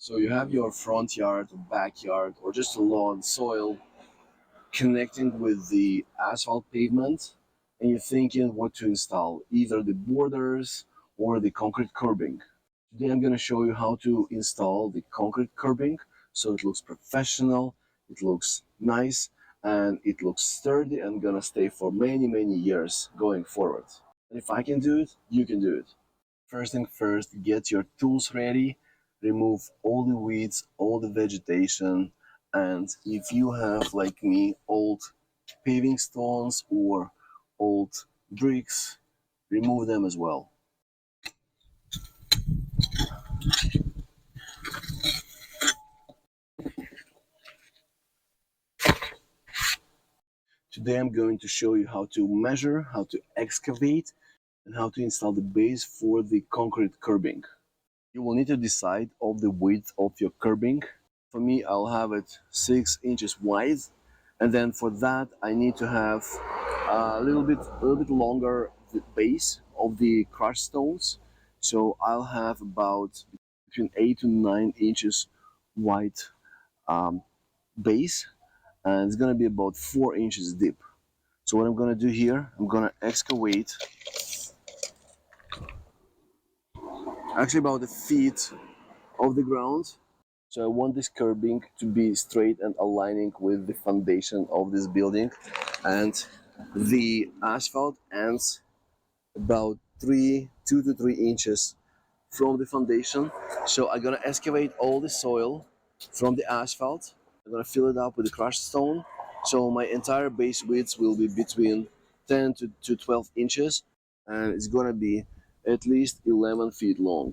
So you have your front yard, backyard, or just a lawn, soil connecting with the asphalt pavement, and you're thinking what to install, either the borders or the concrete curbing. Today I'm going to show you how to install the concrete curbing so it looks professional, it looks nice, and it looks sturdy and gonna stay for many years going forward. And if I can do it, you can do it. First thing first, get your tools ready, remove all the weeds, all the vegetation, and if you have, like me, old paving stones or old bricks, remove them as well. Today I'm going to show you how to measure, how to excavate, and how to install the base for the concrete curbing. You will need to decide of the width of your curbing. For me, I'll have it 6 inches wide, and then for that I need to have a little bit longer the base of the crushed stones. So I'll have about between 8 to 9 inches wide base, and it's gonna be about 4 inches deep. So what I'm gonna do here, I'm gonna excavate actually about a feet of the ground. So I want this curbing to be straight and aligning with the foundation of this building, and the asphalt ends about 2 to 3 inches from the foundation. So I'm gonna excavate all the soil from the asphalt. I'm gonna fill it up with the crushed stone. So my entire base width will be between 10 to 12 inches, and it's gonna be at least 11 feet long.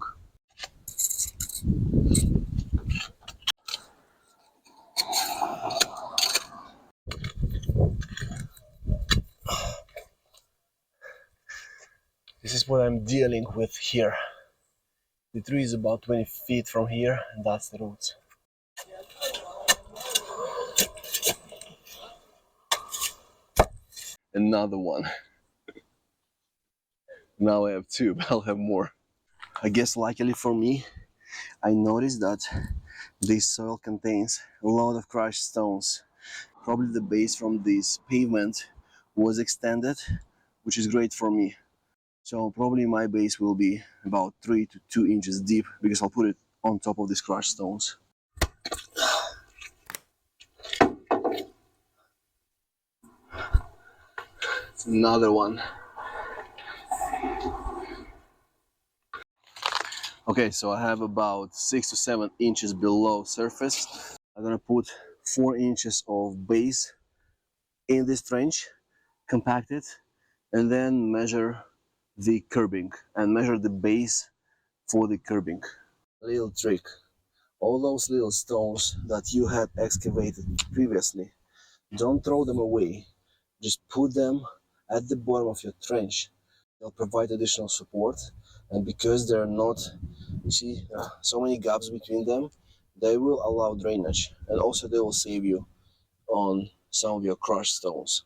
This is what I'm dealing with here. The tree is about 20 feet from here, and that's the roots. Another one. Now I have 2, but I'll have more. I guess luckily for me, I noticed that this soil contains a lot of crushed stones. Probably the base from this pavement was extended, which is great for me. So probably my base will be about 3 to 2 inches deep, because I'll put it on top of these crushed stones. It's another one. Okay, so I have about 6 to 7 inches below surface. I'm gonna put 4 inches of base in this trench, compact it, and then measure the curbing and measure the base for the curbing. A little trick: all those little stones that you had excavated previously, don't throw them away. Just put them at the bottom of your trench. They'll provide additional support, and because there are not, you see, so many gaps between them, they will allow drainage, and also they will save you on some of your crushed stones.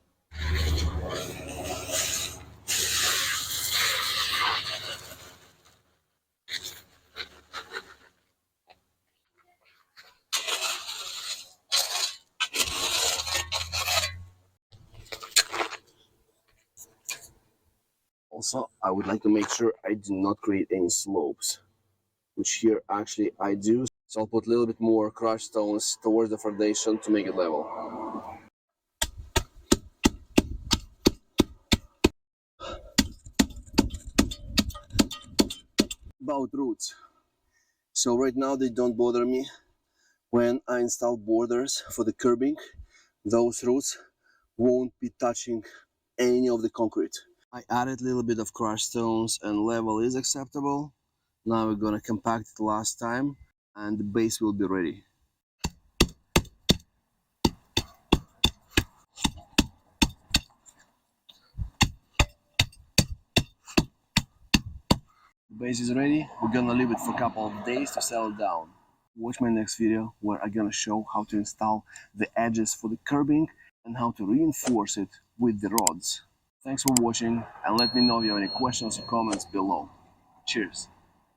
Also, I would like to make sure I do not create any slopes, which here actually I do. So I'll put a little bit more crushed stones towards the foundation to make it level. About roots. So right now they don't bother me. When I install borders for the curbing, those roots won't be touching any of the concrete. I added a little bit of crushed stones and level is acceptable. Now we're gonna compact it last time and the base will be ready. The base is ready. We're gonna leave it for a couple of days to settle down. Watch my next video where I'm gonna show how to install the edges for the curbing and how to reinforce it with the rods. Thanks for watching, and let me know if you have any questions or comments below. Cheers!